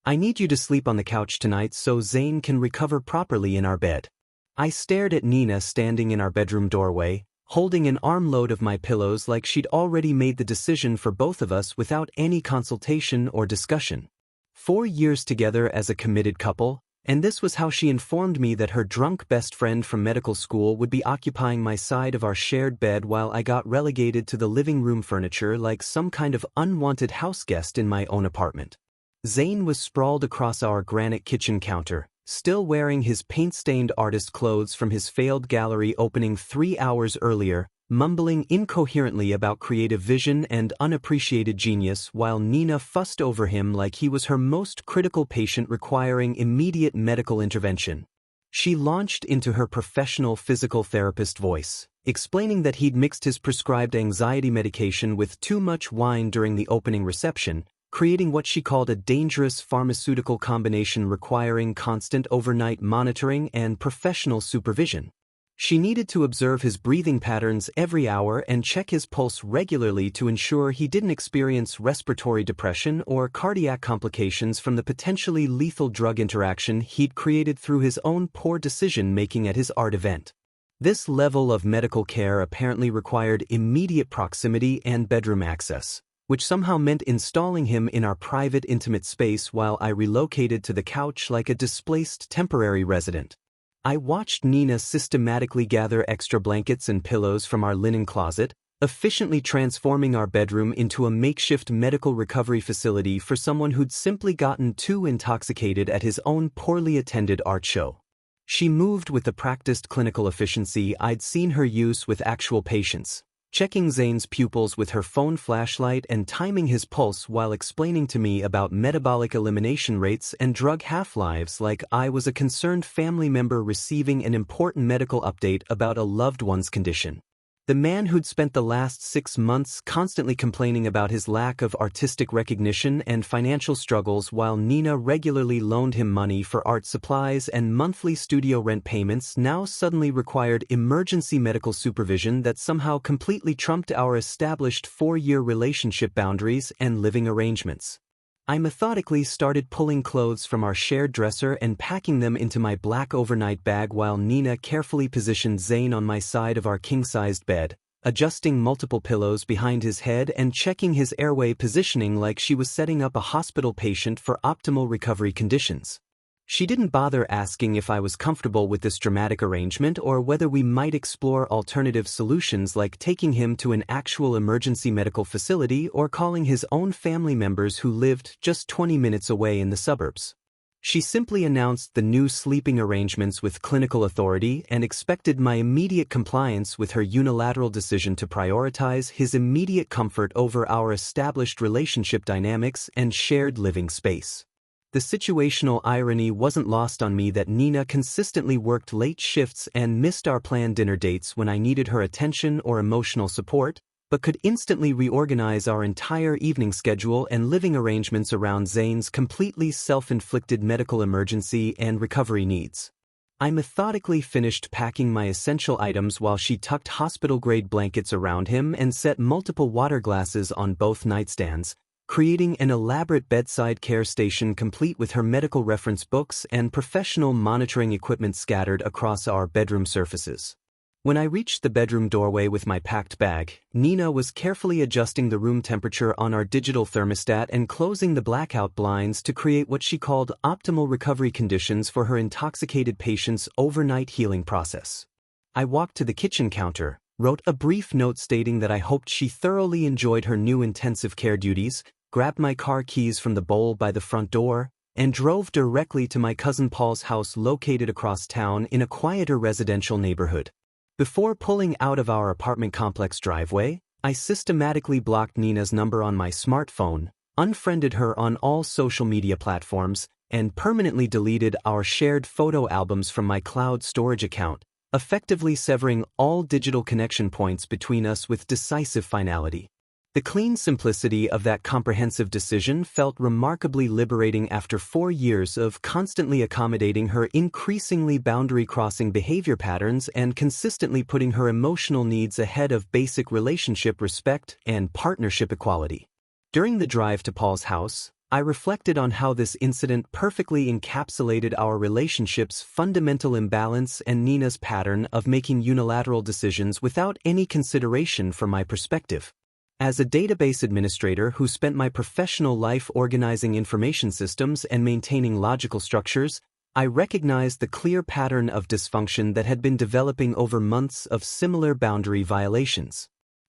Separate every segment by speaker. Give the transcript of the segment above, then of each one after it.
Speaker 1: I need you to sleep on the couch tonight so Zane can recover properly in our bed. I stared at Nina standing in our bedroom doorway, holding an armload of my pillows like she'd already made the decision for both of us without any consultation or discussion. 4 years together as a committed couple, and this was how she informed me that her drunk best friend from medical school would be occupying my side of our shared bed while I got relegated to the living room furniture like some kind of unwanted house guest in my own apartment. Zane was sprawled across our granite kitchen counter, still wearing his paint-stained artist clothes from his failed gallery opening 3 hours earlier, mumbling incoherently about creative vision and unappreciated genius while Nina fussed over him like he was her most critical patient requiring immediate medical intervention. She launched into her professional physical therapist voice, explaining that he'd mixed his prescribed anxiety medication with too much wine during the opening reception, creating what she called a dangerous pharmaceutical combination requiring constant overnight monitoring and professional supervision. She needed to observe his breathing patterns every hour and check his pulse regularly to ensure he didn't experience respiratory depression or cardiac complications from the potentially lethal drug interaction he'd created through his own poor decision-making at his art event. This level of medical care apparently required immediate proximity and bedroom access, which somehow meant installing him in our private, intimate space while I relocated to the couch like a displaced temporary resident. I watched Nina systematically gather extra blankets and pillows from our linen closet, efficiently transforming our bedroom into a makeshift medical recovery facility for someone who'd simply gotten too intoxicated at his own poorly attended art show. She moved with the practiced clinical efficiency I'd seen her use with actual patients, checking Zane's pupils with her phone flashlight and timing his pulse while explaining to me about metabolic elimination rates and drug half-lives like I was a concerned family member receiving an important medical update about a loved one's condition. The man who'd spent the last 6 months constantly complaining about his lack of artistic recognition and financial struggles while Nina regularly loaned him money for art supplies and monthly studio rent payments now suddenly required emergency medical supervision that somehow completely trumped our established 4-year relationship boundaries and living arrangements. I methodically started pulling clothes from our shared dresser and packing them into my black overnight bag while Nina carefully positioned Zane on my side of our king-sized bed, adjusting multiple pillows behind his head and checking his airway positioning like she was setting up a hospital patient for optimal recovery conditions. She didn't bother asking if I was comfortable with this dramatic arrangement or whether we might explore alternative solutions like taking him to an actual emergency medical facility or calling his own family members who lived just 20 minutes away in the suburbs. She simply announced the new sleeping arrangements with clinical authority and expected my immediate compliance with her unilateral decision to prioritize his immediate comfort over our established relationship dynamics and shared living space. The situational irony wasn't lost on me that Nina consistently worked late shifts and missed our planned dinner dates when I needed her attention or emotional support, but could instantly reorganize our entire evening schedule and living arrangements around Zane's completely self-inflicted medical emergency and recovery needs. I methodically finished packing my essential items while she tucked hospital-grade blankets around him and set multiple water glasses on both nightstands, creating an elaborate bedside care station complete with her medical reference books and professional monitoring equipment scattered across our bedroom surfaces. When I reached the bedroom doorway with my packed bag, Nina was carefully adjusting the room temperature on our digital thermostat and closing the blackout blinds to create what she called optimal recovery conditions for her intoxicated patient's overnight healing process. I walked to the kitchen counter, wrote a brief note stating that I hoped she thoroughly enjoyed her new intensive care duties, grabbed my car keys from the bowl by the front door, and drove directly to my cousin Paul's house located across town in a quieter residential neighborhood. Before pulling out of our apartment complex driveway, I systematically blocked Nina's number on my smartphone, unfriended her on all social media platforms, and permanently deleted our shared photo albums from my cloud storage account, effectively severing all digital connection points between us with decisive finality. The clean simplicity of that comprehensive decision felt remarkably liberating after 4 years of constantly accommodating her increasingly boundary-crossing behavior patterns and consistently putting her emotional needs ahead of basic relationship respect and partnership equality. During the drive to Paul's house, I reflected on how this incident perfectly encapsulated our relationship's fundamental imbalance and Nina's pattern of making unilateral decisions without any consideration for my perspective. As a database administrator who spent my professional life organizing information systems and maintaining logical structures, I recognized the clear pattern of dysfunction that had been developing over months of similar boundary violations.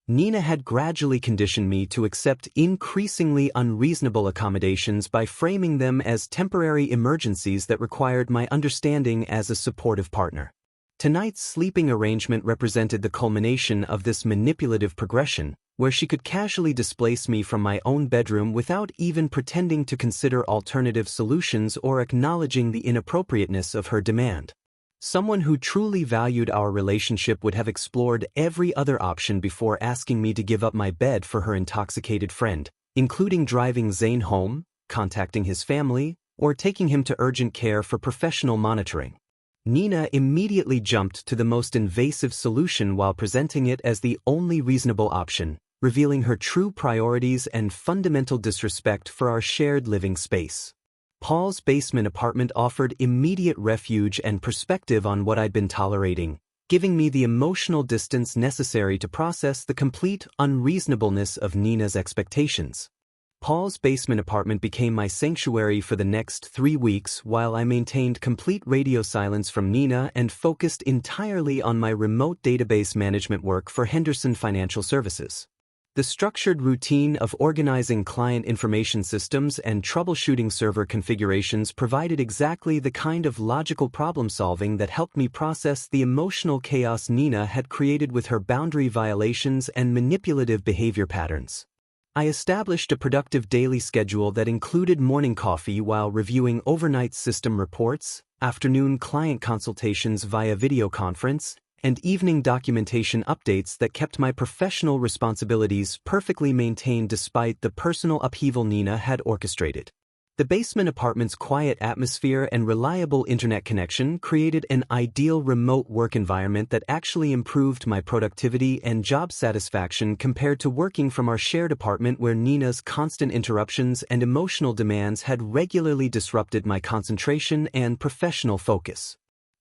Speaker 1: Nina had gradually conditioned me to accept increasingly unreasonable accommodations by framing them as temporary emergencies that required my understanding as a supportive partner. Tonight's sleeping arrangement represented the culmination of this manipulative progression, where she could casually displace me from my own bedroom without even pretending to consider alternative solutions or acknowledging the inappropriateness of her demand. Someone who truly valued our relationship would have explored every other option before asking me to give up my bed for her intoxicated friend, including driving Zane home, contacting his family, or taking him to urgent care for professional monitoring. Nina immediately jumped to the most invasive solution while presenting it as the only reasonable option, revealing her true priorities and fundamental disrespect for our shared living space. Paul's basement apartment offered immediate refuge and perspective on what I'd been tolerating, giving me the emotional distance necessary to process the complete unreasonableness of Nina's expectations. Paul's basement apartment became my sanctuary for the next 3 weeks while I maintained complete radio silence from Nina and focused entirely on my remote database management work for Henderson Financial Services. The structured routine of organizing client information systems and troubleshooting server configurations provided exactly the kind of logical problem-solving that helped me process the emotional chaos Nina had created with her boundary violations and manipulative behavior patterns. I established a productive daily schedule that included morning coffee while reviewing overnight system reports, afternoon client consultations via video conference, and evening documentation updates that kept my professional responsibilities perfectly maintained despite the personal upheaval Nina had orchestrated. The basement apartment's quiet atmosphere and reliable internet connection created an ideal remote work environment that actually improved my productivity and job satisfaction compared to working from our shared apartment where Nina's constant interruptions and emotional demands had regularly disrupted my concentration and professional focus.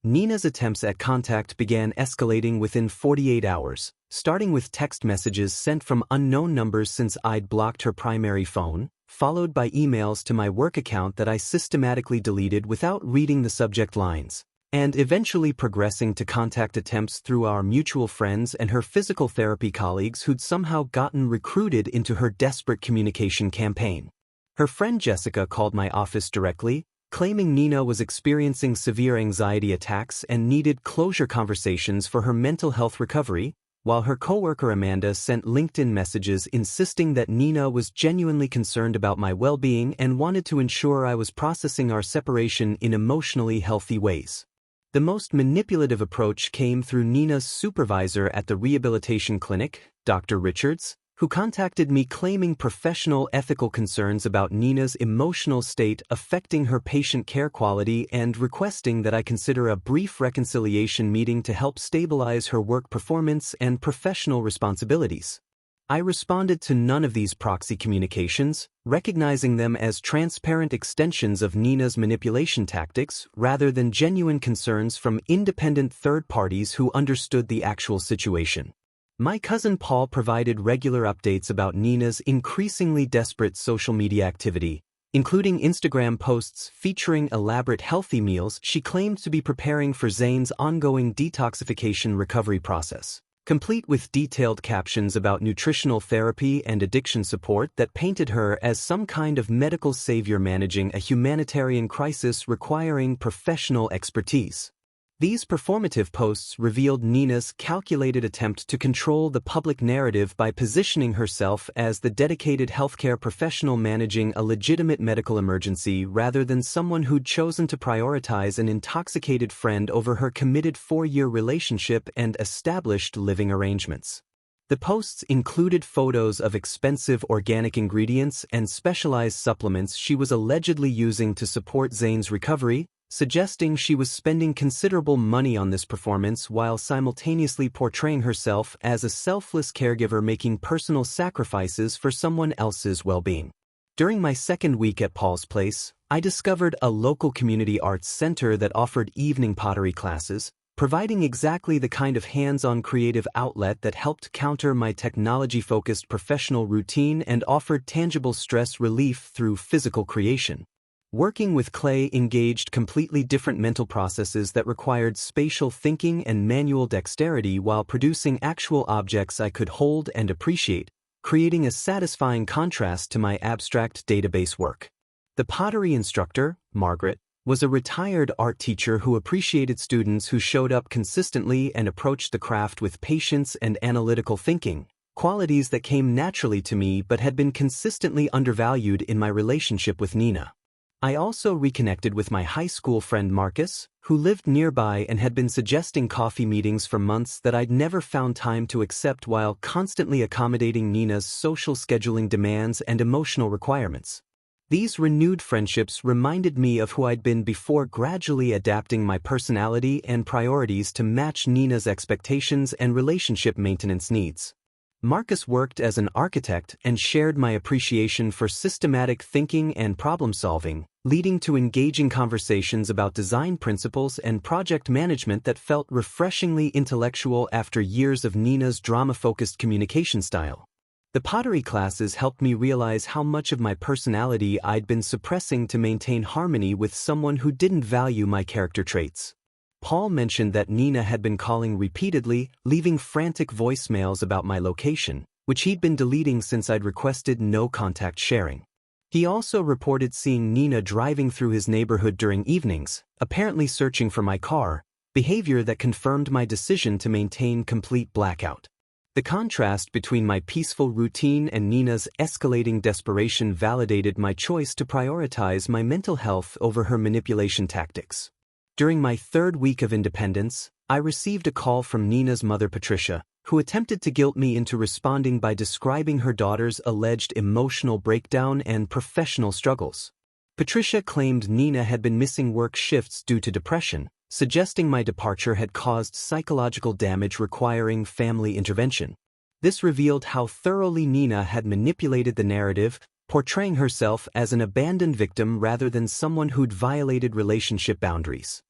Speaker 1: Nina's attempts at contact began escalating within 48 hours, starting with text messages sent from unknown numbers since I'd blocked her primary phone, followed by emails to my work account that I systematically deleted without reading the subject lines, and eventually progressing to contact attempts through our mutual friends and her physical therapy colleagues who'd somehow gotten recruited into her desperate communication campaign. Her friend Jessica called my office directly, claiming Nina was experiencing severe anxiety attacks and needed closure conversations for her mental health recovery, while her coworker Amanda sent LinkedIn messages insisting that Nina was genuinely concerned about my well-being and wanted to ensure I was processing our separation in emotionally healthy ways. The most manipulative approach came through Nina's supervisor at the rehabilitation clinic, Dr. Richards, who contacted me claiming professional ethical concerns about Nina's emotional state affecting her patient care quality and requesting that I consider a brief reconciliation meeting to help stabilize her work performance and professional responsibilities. I responded to none of these proxy communications, recognizing them as transparent extensions of Nina's manipulation tactics rather than genuine concerns from independent third parties who understood the actual situation. My cousin Paul provided regular updates about Nina's increasingly desperate social media activity, including Instagram posts featuring elaborate healthy meals she claimed to be preparing for Zane's ongoing detoxification recovery process, complete with detailed captions about nutritional therapy and addiction support that painted her as some kind of medical savior managing a humanitarian crisis requiring professional expertise. These performative posts revealed Nina's calculated attempt to control the public narrative by positioning herself as the dedicated healthcare professional managing a legitimate medical emergency rather than someone who'd chosen to prioritize an intoxicated friend over her committed 4-year relationship and established living arrangements. The posts included photos of expensive organic ingredients and specialized supplements she was allegedly using to support Zane's recovery, suggesting she was spending considerable money on this performance while simultaneously portraying herself as a selfless caregiver making personal sacrifices for someone else's well-being. During my second week at Paul's Place, I discovered a local community arts center that offered evening pottery classes, providing exactly the kind of hands-on creative outlet that helped counter my technology-focused professional routine and offered tangible stress relief through physical creation. Working with clay engaged completely different mental processes that required spatial thinking and manual dexterity while producing actual objects I could hold and appreciate, creating a satisfying contrast to my abstract database work. The pottery instructor, Margaret, was a retired art teacher who appreciated students who showed up consistently and approached the craft with patience and analytical thinking, qualities that came naturally to me but had been consistently undervalued in my relationship with Nina. I also reconnected with my high school friend Marcus, who lived nearby and had been suggesting coffee meetings for months that I'd never found time to accept while constantly accommodating Nina's social scheduling demands and emotional requirements. These renewed friendships reminded me of who I'd been before, gradually adapting my personality and priorities to match Nina's expectations and relationship maintenance needs. Marcus worked as an architect and shared my appreciation for systematic thinking and problem-solving, leading to engaging conversations about design principles and project management that felt refreshingly intellectual after years of Nina's drama-focused communication style. The pottery classes helped me realize how much of my personality I'd been suppressing to maintain harmony with someone who didn't value my character traits. Paul mentioned that Nina had been calling repeatedly, leaving frantic voicemails about my location, which he'd been deleting since I'd requested no contact sharing. He also reported seeing Nina driving through his neighborhood during evenings, apparently searching for my car, behavior that confirmed my decision to maintain complete blackout. The contrast between my peaceful routine and Nina's escalating desperation validated my choice to prioritize my mental health over her manipulation tactics. During my third week of independence, I received a call from Nina's mother Patricia, who attempted to guilt me into responding by describing her daughter's alleged emotional breakdown and professional struggles. Patricia claimed Nina had been missing work shifts due to depression, suggesting my departure had caused psychological damage requiring family intervention. This revealed how thoroughly Nina had manipulated the narrative, portraying herself as an abandoned victim rather than someone who'd violated relationship boundaries.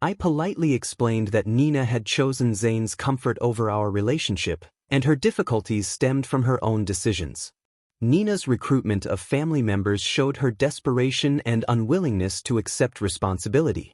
Speaker 1: I politely explained that Nina had chosen Zane's comfort over our relationship, and her difficulties stemmed from her own decisions. Nina's recruitment of family members showed her desperation and unwillingness to accept responsibility.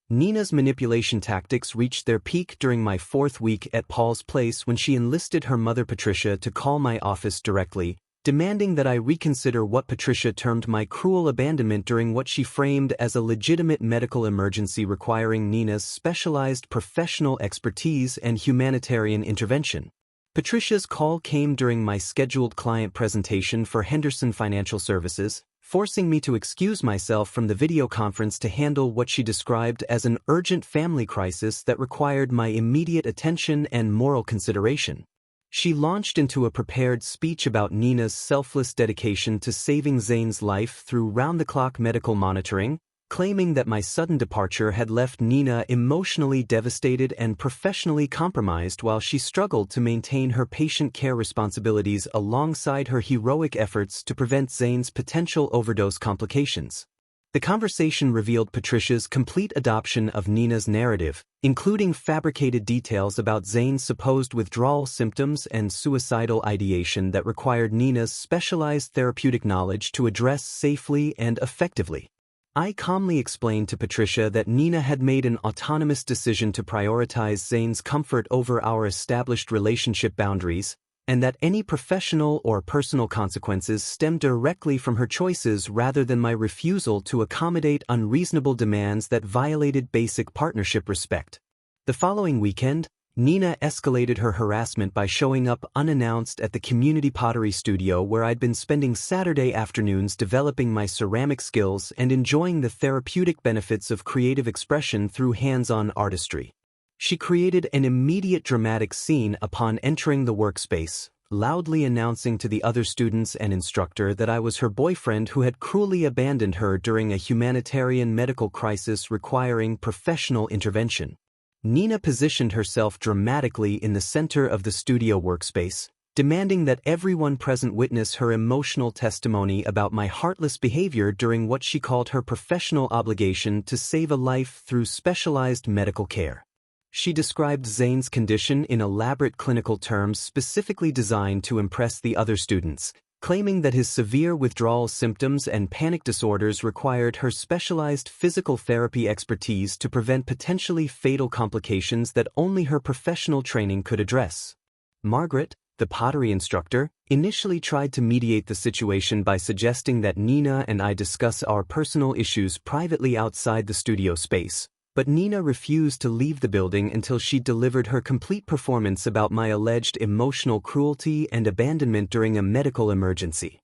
Speaker 1: Nina's manipulation tactics reached their peak during my fourth week at Paul's Place when she enlisted her mother Patricia to call my office directly, demanding that I reconsider what Patricia termed my cruel abandonment during what she framed as a legitimate medical emergency requiring Nina's specialized professional expertise and humanitarian intervention. Patricia's call came during my scheduled client presentation for Henderson Financial Services, forcing me to excuse myself from the video conference to handle what she described as an urgent family crisis that required my immediate attention and moral consideration. She launched into a prepared speech about Nina's selfless dedication to saving Zane's life through round-the-clock medical monitoring, claiming that my sudden departure had left Nina emotionally devastated and professionally compromised while she struggled to maintain her patient care responsibilities alongside her heroic efforts to prevent Zane's potential overdose complications. The conversation revealed Patricia's complete adoption of Nina's narrative, including fabricated details about Zane's supposed withdrawal symptoms and suicidal ideation that required Nina's specialized therapeutic knowledge to address safely and effectively. I calmly explained to Patricia that Nina had made an autonomous decision to prioritize Zane's comfort over our established relationship boundaries, and that any professional or personal consequences stemmed directly from her choices rather than my refusal to accommodate unreasonable demands that violated basic partnership respect. The following weekend, Nina escalated her harassment by showing up unannounced at the community pottery studio where I'd been spending Saturday afternoons developing my ceramic skills and enjoying the therapeutic benefits of creative expression through hands-on artistry. She created an immediate dramatic scene upon entering the workspace, loudly announcing to the other students and instructor that I was her boyfriend who had cruelly abandoned her during a humanitarian medical crisis requiring professional intervention. Nina positioned herself dramatically in the center of the studio workspace, demanding that everyone present witness her emotional testimony about my heartless behavior during what she called her professional obligation to save a life through specialized medical care. She described Zane's condition in elaborate clinical terms specifically designed to impress the other students, claiming that his severe withdrawal symptoms and panic disorders required her specialized physical therapy expertise to prevent potentially fatal complications that only her professional training could address. Margaret, the pottery instructor, initially tried to mediate the situation by suggesting that Nina and I discuss our personal issues privately outside the studio space, but Nina refused to leave the building until she delivered her complete performance about my alleged emotional cruelty and abandonment during a medical emergency.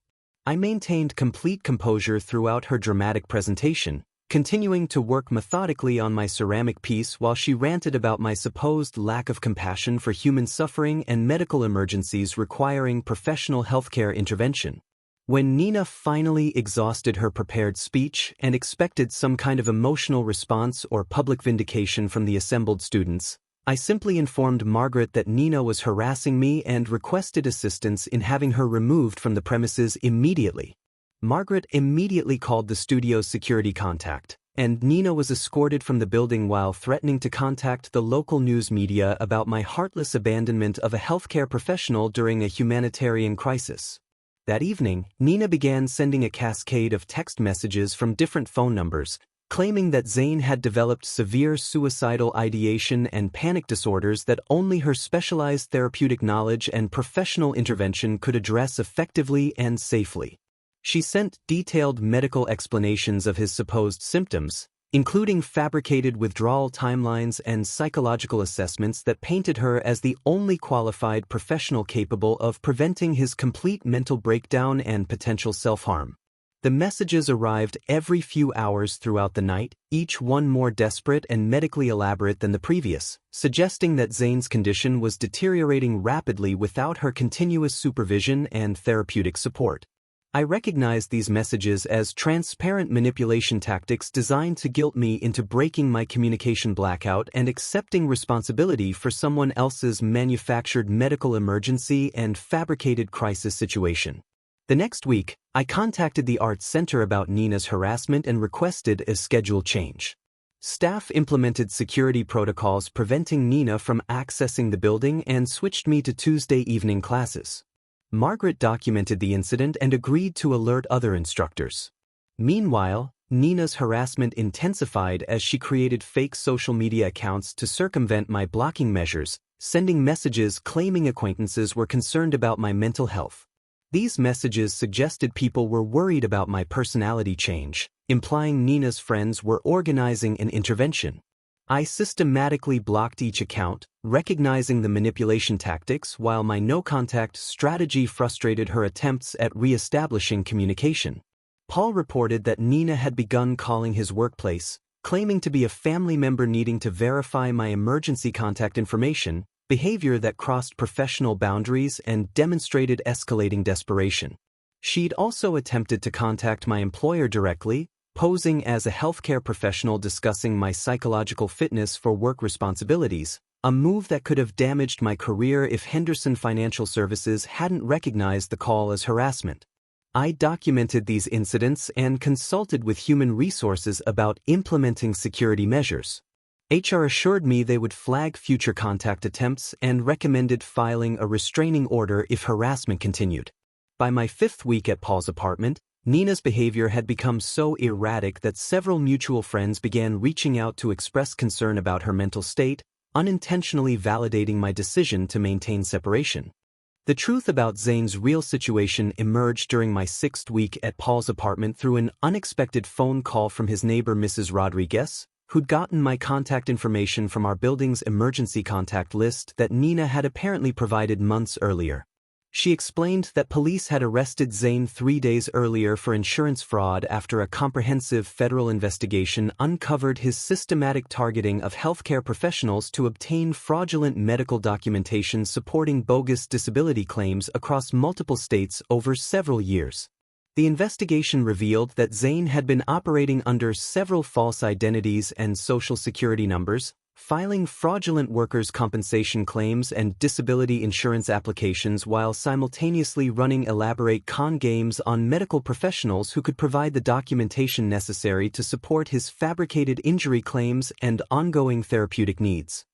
Speaker 1: I maintained complete composure throughout her dramatic presentation, continuing to work methodically on my ceramic piece while she ranted about my supposed lack of compassion for human suffering and medical emergencies requiring professional healthcare intervention. When Nina finally exhausted her prepared speech and expected some kind of emotional response or public vindication from the assembled students, I simply informed Margaret that Nina was harassing me and requested assistance in having her removed from the premises immediately. Margaret immediately called the studio's security contact, and Nina was escorted from the building while threatening to contact the local news media about my heartless abandonment of a healthcare professional during a humanitarian crisis. That evening, Nina began sending a cascade of text messages from different phone numbers, claiming that Zane had developed severe suicidal ideation and panic disorders that only her specialized therapeutic knowledge and professional intervention could address effectively and safely. She sent detailed medical explanations of his supposed symptoms, including fabricated withdrawal timelines and psychological assessments that painted her as the only qualified professional capable of preventing his complete mental breakdown and potential self-harm. The messages arrived every few hours throughout the night, each one more desperate and medically elaborate than the previous, suggesting that Zane's condition was deteriorating rapidly without her continuous supervision and therapeutic support. I recognized these messages as transparent manipulation tactics designed to guilt me into breaking my communication blackout and accepting responsibility for someone else's manufactured medical emergency and fabricated crisis situation. The next week, I contacted the Arts Center about Nina's harassment and requested a schedule change. Staff implemented security protocols preventing Nina from accessing the building and switched me to Tuesday evening classes. Margaret documented the incident and agreed to alert other instructors. Meanwhile, Nina's harassment intensified as she created fake social media accounts to circumvent my blocking measures, sending messages claiming acquaintances were concerned about my mental health. These messages suggested people were worried about my personality change, implying Nina's friends were organizing an intervention. I systematically blocked each account, recognizing the manipulation tactics, while my no-contact strategy frustrated her attempts at re-establishing communication. Paul reported that Nina had begun calling his workplace, claiming to be a family member needing to verify my emergency contact information, behavior that crossed professional boundaries and demonstrated escalating desperation. She'd also attempted to contact my employer directly, posing as a healthcare professional discussing my psychological fitness for work responsibilities, a move that could have damaged my career if Henderson Financial Services hadn't recognized the call as harassment. I documented these incidents and consulted with human resources about implementing security measures. HR assured me they would flag future contact attempts and recommended filing a restraining order if harassment continued. By my 5th week at Paul's apartment, Nina's behavior had become so erratic that several mutual friends began reaching out to express concern about her mental state, unintentionally validating my decision to maintain separation. The truth about Zane's real situation emerged during my 6th week at Paul's apartment through an unexpected phone call from his neighbor Mrs. Rodriguez, who'd gotten my contact information from our building's emergency contact list that Nina had apparently provided months earlier. She explained that police had arrested Zane 3 days earlier for insurance fraud after a comprehensive federal investigation uncovered his systematic targeting of healthcare professionals to obtain fraudulent medical documentation supporting bogus disability claims across multiple states over several years. The investigation revealed that Zane had been operating under several false identities and social security numbers, filing fraudulent workers' compensation claims and disability insurance applications while simultaneously running elaborate con games on medical professionals who could provide the documentation necessary to support his fabricated injury claims and ongoing therapeutic needs.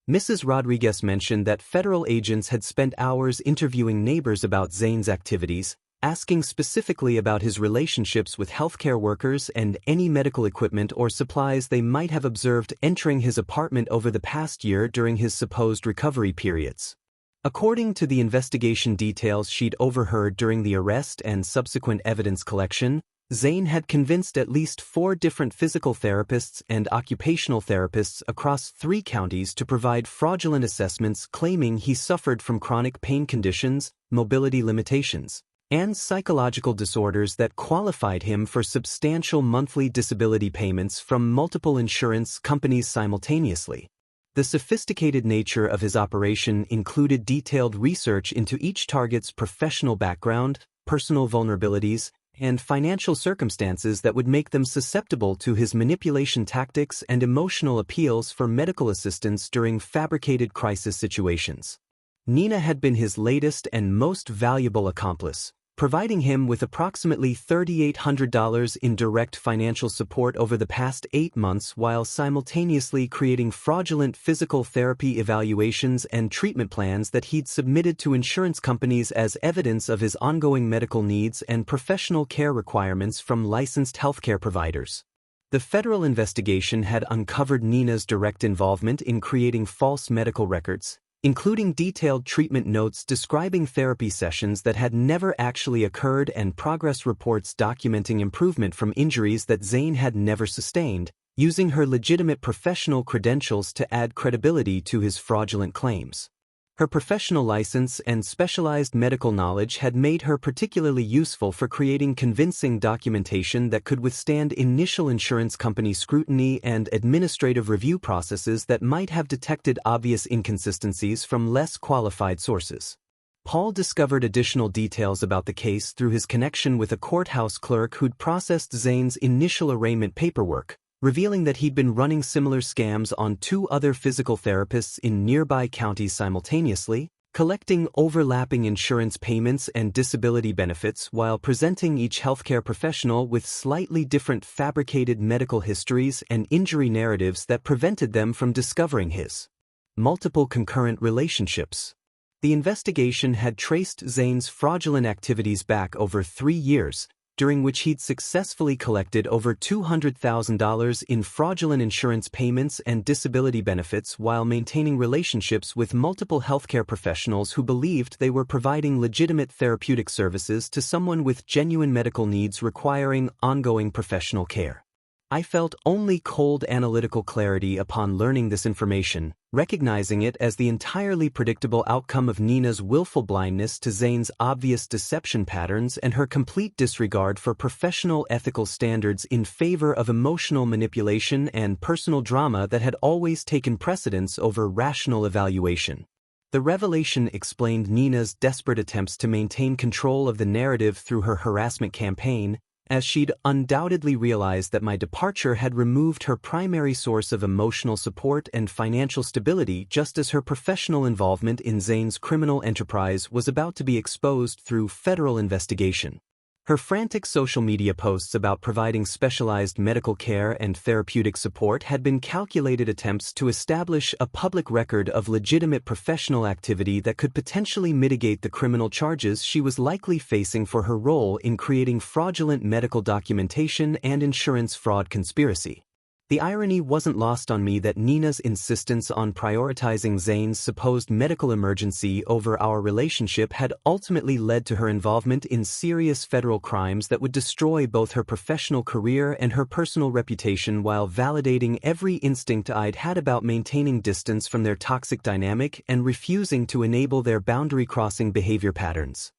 Speaker 1: Mrs. Rodriguez mentioned that federal agents had spent hours interviewing neighbors about Zane's activities, asking specifically about his relationships with healthcare workers and any medical equipment or supplies they might have observed entering his apartment over the past year during his supposed recovery periods. According to the investigation details she'd overheard during the arrest and subsequent evidence collection, Zane had convinced at least 4 different physical therapists and occupational therapists across 3 counties to provide fraudulent assessments claiming he suffered from chronic pain conditions, mobility limitations, and psychological disorders that qualified him for substantial monthly disability payments from multiple insurance companies simultaneously. The sophisticated nature of his operation included detailed research into each target's professional background, personal vulnerabilities, and financial circumstances that would make them susceptible to his manipulation tactics and emotional appeals for medical assistance during fabricated crisis situations. Nina had been his latest and most valuable accomplice, providing him with approximately $3,800 in direct financial support over the past 8 months while simultaneously creating fraudulent physical therapy evaluations and treatment plans that he'd submitted to insurance companies as evidence of his ongoing medical needs and professional care requirements from licensed healthcare providers. The federal investigation had uncovered Nina's direct involvement in creating false medical records, including detailed treatment notes describing therapy sessions that had never actually occurred and progress reports documenting improvement from injuries that Zane had never sustained, using her legitimate professional credentials to add credibility to his fraudulent claims. Her professional license and specialized medical knowledge had made her particularly useful for creating convincing documentation that could withstand initial insurance company scrutiny and administrative review processes that might have detected obvious inconsistencies from less qualified sources. Paul discovered additional details about the case through his connection with a courthouse clerk who'd processed Zane's initial arraignment paperwork, revealing that he'd been running similar scams on 2 other physical therapists in nearby counties simultaneously, collecting overlapping insurance payments and disability benefits while presenting each healthcare professional with slightly different fabricated medical histories and injury narratives that prevented them from discovering his multiple concurrent relationships. The investigation had traced Zane's fraudulent activities back over 3 years, during which he'd successfully collected over $200,000 in fraudulent insurance payments and disability benefits while maintaining relationships with multiple healthcare professionals who believed they were providing legitimate therapeutic services to someone with genuine medical needs requiring ongoing professional care. I felt only cold analytical clarity upon learning this information, recognizing it as the entirely predictable outcome of Nina's willful blindness to Zane's obvious deception patterns and her complete disregard for professional ethical standards in favor of emotional manipulation and personal drama that had always taken precedence over rational evaluation. The revelation explained Nina's desperate attempts to maintain control of the narrative through her harassment campaign, as she'd undoubtedly realized that my departure had removed her primary source of emotional support and financial stability just as her professional involvement in Zane's criminal enterprise was about to be exposed through federal investigation. Her frantic social media posts about providing specialized medical care and therapeutic support had been calculated attempts to establish a public record of legitimate professional activity that could potentially mitigate the criminal charges she was likely facing for her role in creating fraudulent medical documentation and insurance fraud conspiracy. The irony wasn't lost on me that Nina's insistence on prioritizing Zane's supposed medical emergency over our relationship had ultimately led to her involvement in serious federal crimes that would destroy both her professional career and her personal reputation while validating every instinct I'd had about maintaining distance from their toxic dynamic and refusing to enable their boundary-crossing behavior patterns.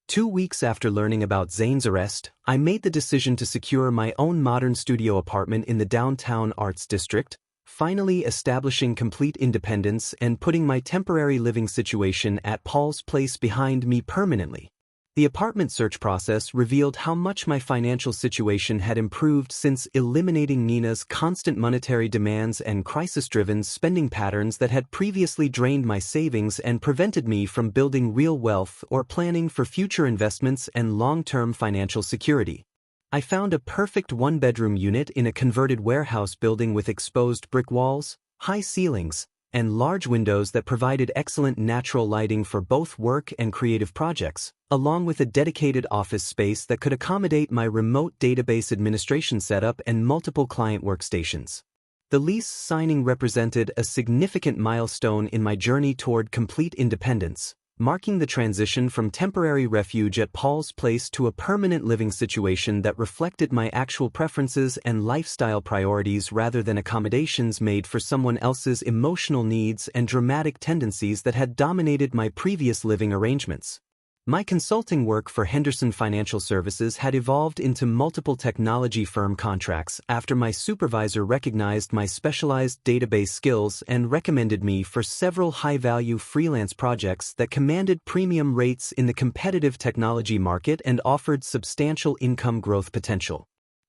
Speaker 1: 2 weeks after learning about Zane's arrest, I made the decision to secure my own modern studio apartment in the downtown arts district, finally establishing complete independence and putting my temporary living situation at Paul's place behind me permanently. The apartment search process revealed how much my financial situation had improved since eliminating Nina's constant monetary demands and crisis-driven spending patterns that had previously drained my savings and prevented me from building real wealth or planning for future investments and long-term financial security. I found a perfect one-bedroom unit in a converted warehouse building with exposed brick walls, high ceilings, and large windows that provided excellent natural lighting for both work and creative projects, along with a dedicated office space that could accommodate my remote database administration setup and multiple client workstations. The lease signing represented a significant milestone in my journey toward complete independence, marking the transition from temporary refuge at Paul's place to a permanent living situation that reflected my actual preferences and lifestyle priorities rather than accommodations made for someone else's emotional needs and dramatic tendencies that had dominated my previous living arrangements. My consulting work for Henderson Financial Services had evolved into multiple technology firm contracts after my supervisor recognized my specialized database skills and recommended me for several high-value freelance projects that commanded premium rates in the competitive technology market and offered substantial income growth potential.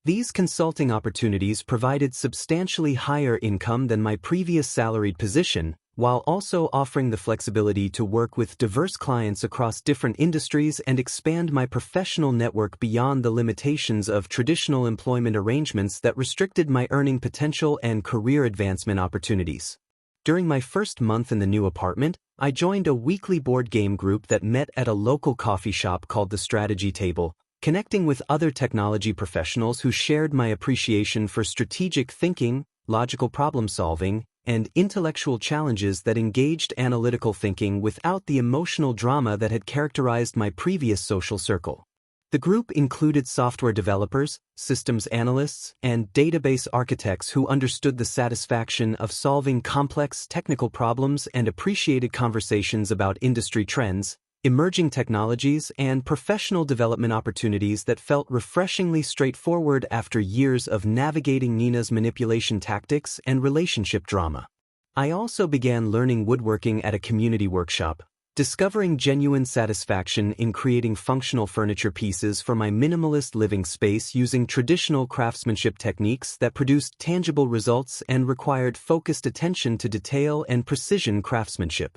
Speaker 1: These consulting opportunities provided substantially higher income than my previous salaried position, while also offering the flexibility to work with diverse clients across different industries and expand my professional network beyond the limitations of traditional employment arrangements that restricted my earning potential and career advancement opportunities. During my first month in the new apartment, I joined a weekly board game group that met at a local coffee shop called the Strategy Table, connecting with other technology professionals who shared my appreciation for strategic thinking, logical problem-solving, and intellectual challenges that engaged analytical thinking without the emotional drama that had characterized my previous social circle. The group included software developers, systems analysts, and database architects who understood the satisfaction of solving complex technical problems and appreciated conversations about industry trends, emerging technologies, and professional development opportunities that felt refreshingly straightforward after years of navigating Nina's manipulation tactics and relationship drama. I also began learning woodworking at a community workshop, discovering genuine satisfaction in creating functional furniture pieces for my minimalist living space using traditional craftsmanship techniques that produced tangible results and required focused attention to detail and precision craftsmanship.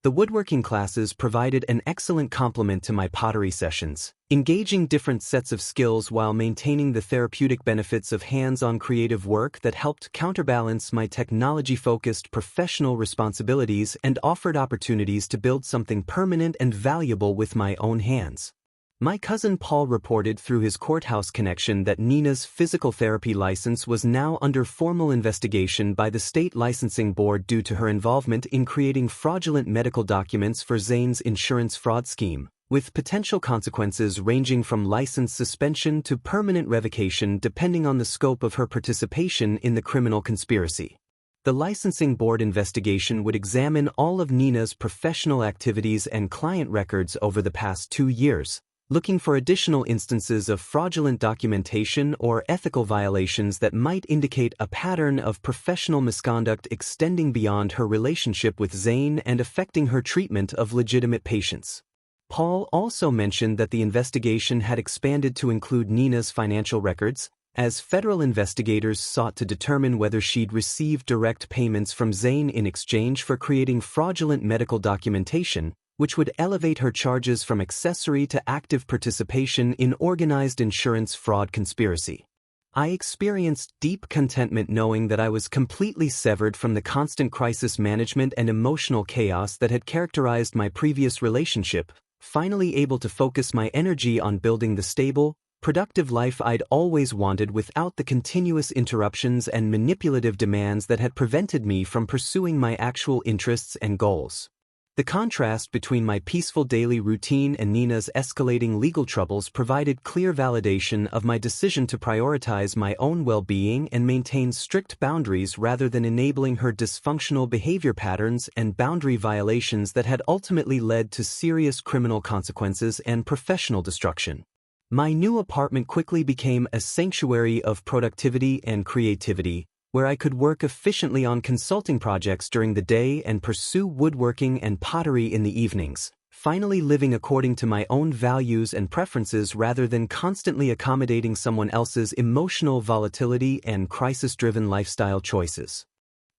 Speaker 1: The woodworking classes provided an excellent complement to my pottery sessions, engaging different sets of skills while maintaining the therapeutic benefits of hands-on creative work that helped counterbalance my technology-focused professional responsibilities and offered opportunities to build something permanent and valuable with my own hands. My cousin Paul reported through his courthouse connection that Nina's physical therapy license was now under formal investigation by the state licensing board due to her involvement in creating fraudulent medical documents for Zane's insurance fraud scheme, with potential consequences ranging from license suspension to permanent revocation depending on the scope of her participation in the criminal conspiracy. The licensing board investigation would examine all of Nina's professional activities and client records over the past 2 years, looking for additional instances of fraudulent documentation or ethical violations that might indicate a pattern of professional misconduct extending beyond her relationship with Zane and affecting her treatment of legitimate patients. Paul also mentioned that the investigation had expanded to include Nina's financial records, as federal investigators sought to determine whether she'd received direct payments from Zane in exchange for creating fraudulent medical documentation, which would elevate her charges from accessory to active participation in organized insurance fraud conspiracy. I experienced deep contentment knowing that I was completely severed from the constant crisis management and emotional chaos that had characterized my previous relationship, finally able to focus my energy on building the stable, productive life I'd always wanted without the continuous interruptions and manipulative demands that had prevented me from pursuing my actual interests and goals. The contrast between my peaceful daily routine and Nina's escalating legal troubles provided clear validation of my decision to prioritize my own well-being and maintain strict boundaries rather than enabling her dysfunctional behavior patterns and boundary violations that had ultimately led to serious criminal consequences and professional destruction. My new apartment quickly became a sanctuary of productivity and creativity, where I could work efficiently on consulting projects during the day and pursue woodworking and pottery in the evenings, finally living according to my own values and preferences rather than constantly accommodating someone else's emotional volatility and crisis-driven lifestyle choices.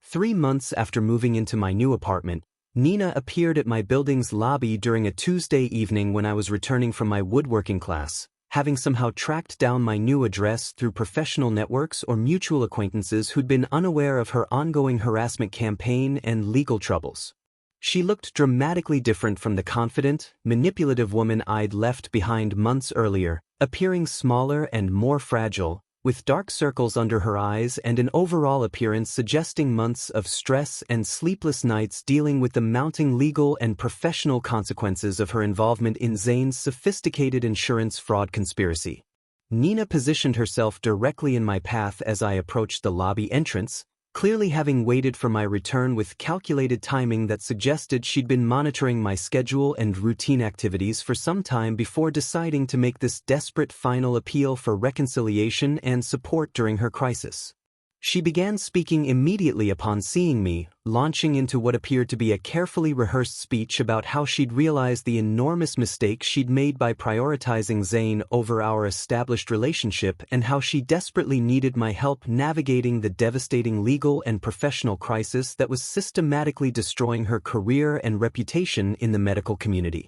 Speaker 1: 3 months after moving into my new apartment, Nina appeared at my building's lobby during a Tuesday evening when I was returning from my woodworking class, having somehow tracked down my new address through professional networks or mutual acquaintances who'd been unaware of her ongoing harassment campaign and legal troubles. She looked dramatically different from the confident, manipulative woman I'd left behind months earlier, appearing smaller and more fragile, with dark circles under her eyes and an overall appearance suggesting months of stress and sleepless nights dealing with the mounting legal and professional consequences of her involvement in Zane's sophisticated insurance fraud conspiracy. Nina positioned herself directly in my path as I approached the lobby entrance, clearly having waited for my return with calculated timing that suggested she'd been monitoring my schedule and routine activities for some time before deciding to make this desperate final appeal for reconciliation and support during her crisis. She began speaking immediately upon seeing me, launching into what appeared to be a carefully rehearsed speech about how she'd realized the enormous mistake she'd made by prioritizing Zane over our established relationship and how she desperately needed my help navigating the devastating legal and professional crisis that was systematically destroying her career and reputation in the medical community.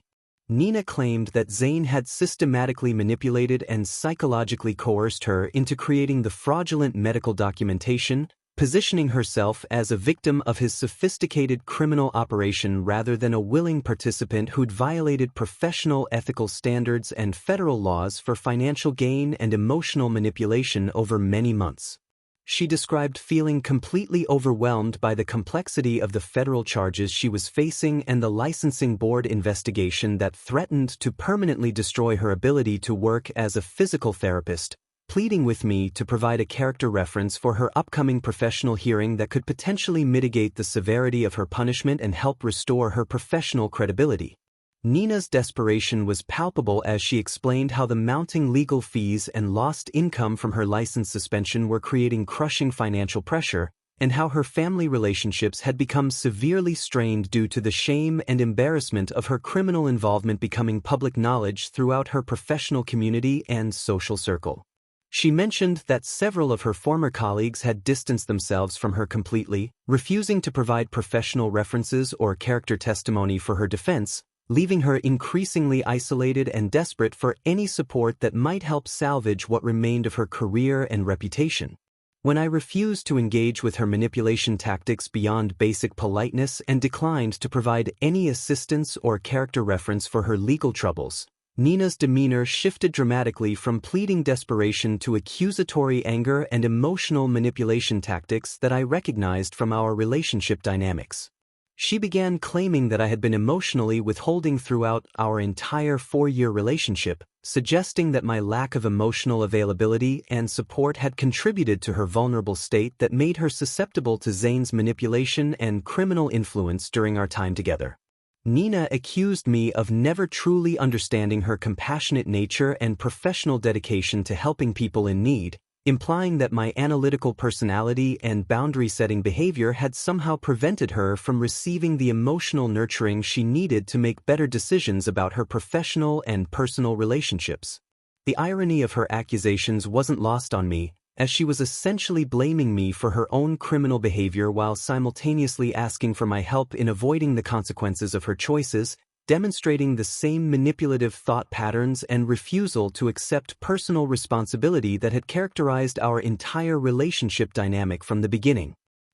Speaker 1: Nina claimed that Zane had systematically manipulated and psychologically coerced her into creating the fraudulent medical documentation, positioning herself as a victim of his sophisticated criminal operation rather than a willing participant who'd violated professional ethical standards and federal laws for financial gain and emotional manipulation over many months. She described feeling completely overwhelmed by the complexity of the federal charges she was facing and the licensing board investigation that threatened to permanently destroy her ability to work as a physical therapist, pleading with me to provide a character reference for her upcoming professional hearing that could potentially mitigate the severity of her punishment and help restore her professional credibility. Nina's desperation was palpable as she explained how the mounting legal fees and lost income from her license suspension were creating crushing financial pressure, and how her family relationships had become severely strained due to the shame and embarrassment of her criminal involvement becoming public knowledge throughout her professional community and social circle. She mentioned that several of her former colleagues had distanced themselves from her completely, refusing to provide professional references or character testimony for her defense, leaving her increasingly isolated and desperate for any support that might help salvage what remained of her career and reputation. When I refused to engage with her manipulation tactics beyond basic politeness and declined to provide any assistance or character reference for her legal troubles, Nina's demeanor shifted dramatically from pleading desperation to accusatory anger and emotional manipulation tactics that I recognized from our relationship dynamics. She began claiming that I had been emotionally withholding throughout our entire 4-year relationship, suggesting that my lack of emotional availability and support had contributed to her vulnerable state that made her susceptible to Zane's manipulation and criminal influence during our time together. Nina accused me of never truly understanding her compassionate nature and professional dedication to helping people in need, implying that my analytical personality and boundary-setting behavior had somehow prevented her from receiving the emotional nurturing she needed to make better decisions about her professional and personal relationships. The irony of her accusations wasn't lost on me, as she was essentially blaming me for her own criminal behavior while simultaneously asking for my help in avoiding the consequences of her choices, demonstrating the same manipulative thought patterns and refusal to accept personal responsibility that had characterized our entire relationship dynamic from the beginning.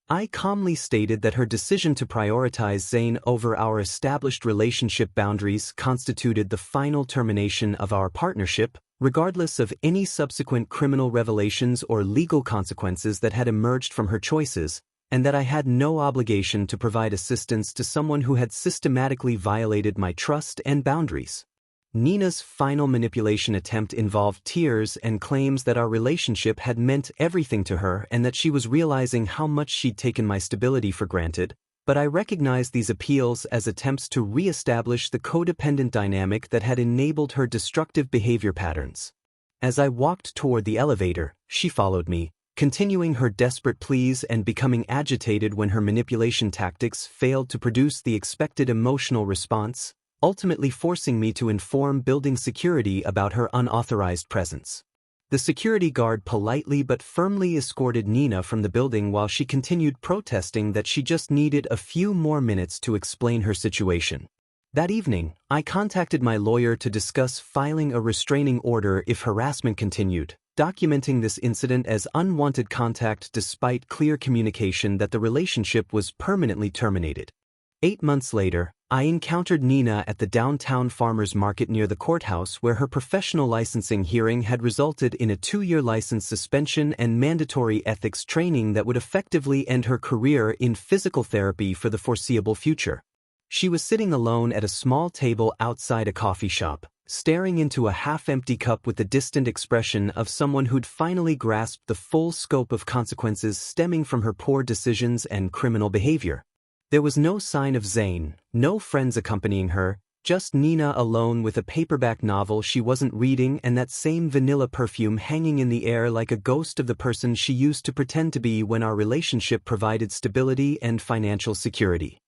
Speaker 1: I calmly stated that her decision to prioritize Zane over our established relationship boundaries constituted the final termination of our partnership, regardless of any subsequent criminal revelations or legal consequences that had emerged from her choices, and that I had no obligation to provide assistance to someone who had systematically violated my trust and boundaries. Nina's final manipulation attempt involved tears and claims that our relationship had meant everything to her and that she was realizing how much she'd taken my stability for granted, but I recognized these appeals as attempts to re-establish the codependent dynamic that had enabled her destructive behavior patterns. As I walked toward the elevator, she followed me, continuing her desperate pleas and becoming agitated when her manipulation tactics failed to produce the expected emotional response, ultimately forcing me to inform building security about her unauthorized presence. The security guard politely but firmly escorted Nina from the building while she continued protesting that she just needed a few more minutes to explain her situation. That evening, I contacted my lawyer to discuss filing a restraining order if harassment continued, documenting this incident as unwanted contact despite clear communication that the relationship was permanently terminated. 8 months later, I encountered Nina at the downtown farmers market near the courthouse where her professional licensing hearing had resulted in a 2-year license suspension and mandatory ethics training that would effectively end her career in physical therapy for the foreseeable future. She was sitting alone at a small table outside a coffee shop, staring into a half-empty cup with the distant expression of someone who'd finally grasped the full scope of consequences stemming from her poor decisions and criminal behavior. There was no sign of Zane, no friends accompanying her, just Nina alone with a paperback novel she wasn't reading and that same vanilla perfume hanging in the air like a ghost of the person she used to pretend to be when our relationship provided stability and financial security.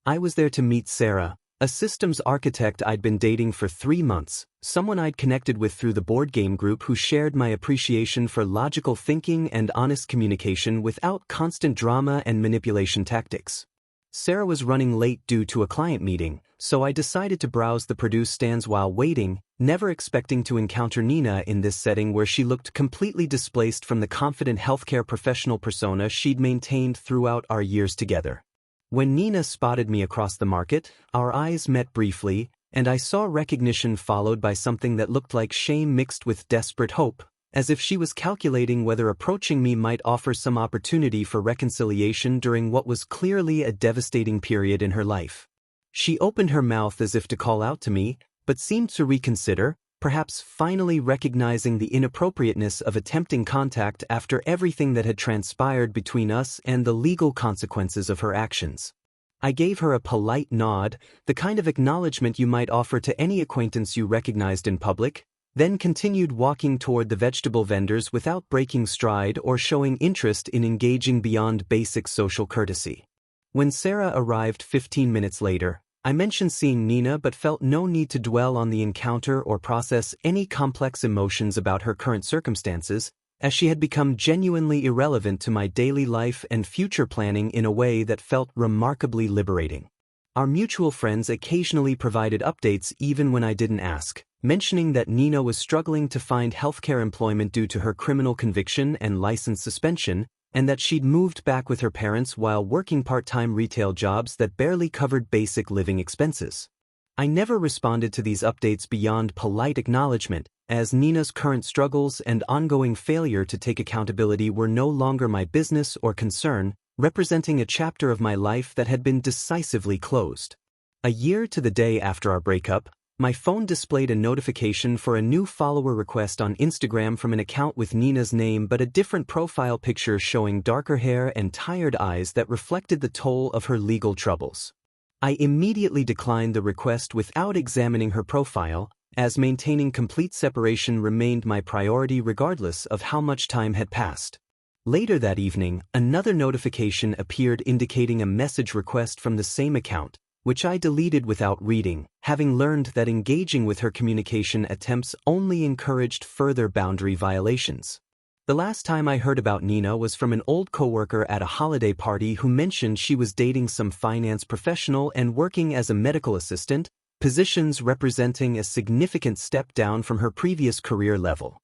Speaker 1: I was there to meet Sarah, a systems architect I'd been dating for 3 months, someone I'd connected with through the board game group who shared my appreciation for logical thinking and honest communication without constant drama and manipulation tactics. Sarah was running late due to a client meeting, so I decided to browse the produce stands while waiting, never expecting to encounter Nina in this setting where she looked completely displaced from the confident healthcare professional persona she'd maintained throughout our years together. When Nina spotted me across the market, our eyes met briefly, and I saw recognition followed by something that looked like shame mixed with desperate hope, as if she was calculating whether approaching me might offer some opportunity for reconciliation during what was clearly a devastating period in her life. She opened her mouth as if to call out to me, but seemed to reconsider, perhaps finally recognizing the inappropriateness of attempting contact after everything that had transpired between us and the legal consequences of her actions. I gave her a polite nod, the kind of acknowledgement you might offer to any acquaintance you recognized in public, then continued walking toward the vegetable vendors without breaking stride or showing interest in engaging beyond basic social courtesy. When Sarah arrived 15 minutes later, I mentioned seeing Nina but felt no need to dwell on the encounter or process any complex emotions about her current circumstances, as she had become genuinely irrelevant to my daily life and future planning in a way that felt remarkably liberating. Our mutual friends occasionally provided updates even when I didn't ask, mentioning that Nina was struggling to find healthcare employment due to her criminal conviction and license suspension, and that she'd moved back with her parents while working part-time retail jobs that barely covered basic living expenses. I never responded to these updates beyond polite acknowledgement, as Nina's current struggles and ongoing failure to take accountability were no longer my business or concern, representing a chapter of my life that had been decisively closed. A year to the day after our breakup, my phone displayed a notification for a new follower request on Instagram from an account with Nina's name but a different profile picture showing darker hair and tired eyes that reflected the toll of her legal troubles. I immediately declined the request without examining her profile, as maintaining complete separation remained my priority regardless of how much time had passed. Later that evening, another notification appeared indicating a message request from the same account, which I deleted without reading, having learned that engaging with her communication attempts only encouraged further boundary violations. The last time I heard about Nina was from an old coworker at a holiday party who mentioned she was dating some finance professional and working as a medical assistant, positions representing a significant step down from her previous career level.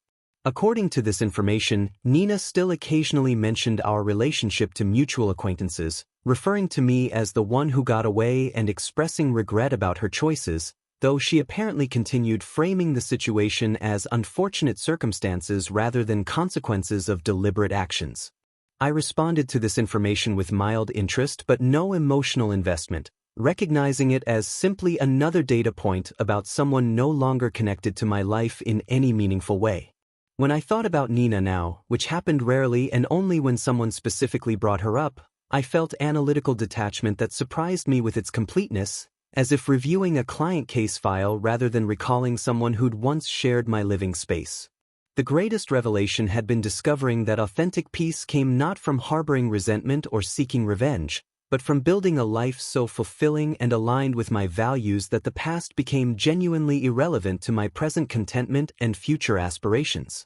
Speaker 1: According to this information, Nina still occasionally mentioned our relationship to mutual acquaintances, referring to me as the one who got away and expressing regret about her choices, though she apparently continued framing the situation as unfortunate circumstances rather than consequences of deliberate actions. I responded to this information with mild interest but no emotional investment, recognizing it as simply another data point about someone no longer connected to my life in any meaningful way. When I thought about Nina now, which happened rarely and only when someone specifically brought her up, I felt analytical detachment that surprised me with its completeness, as if reviewing a client case file rather than recalling someone who'd once shared my living space. The greatest revelation had been discovering that authentic peace came not from harboring resentment or seeking revenge, but from building a life so fulfilling and aligned with my values that the past became genuinely irrelevant to my present contentment and future aspirations.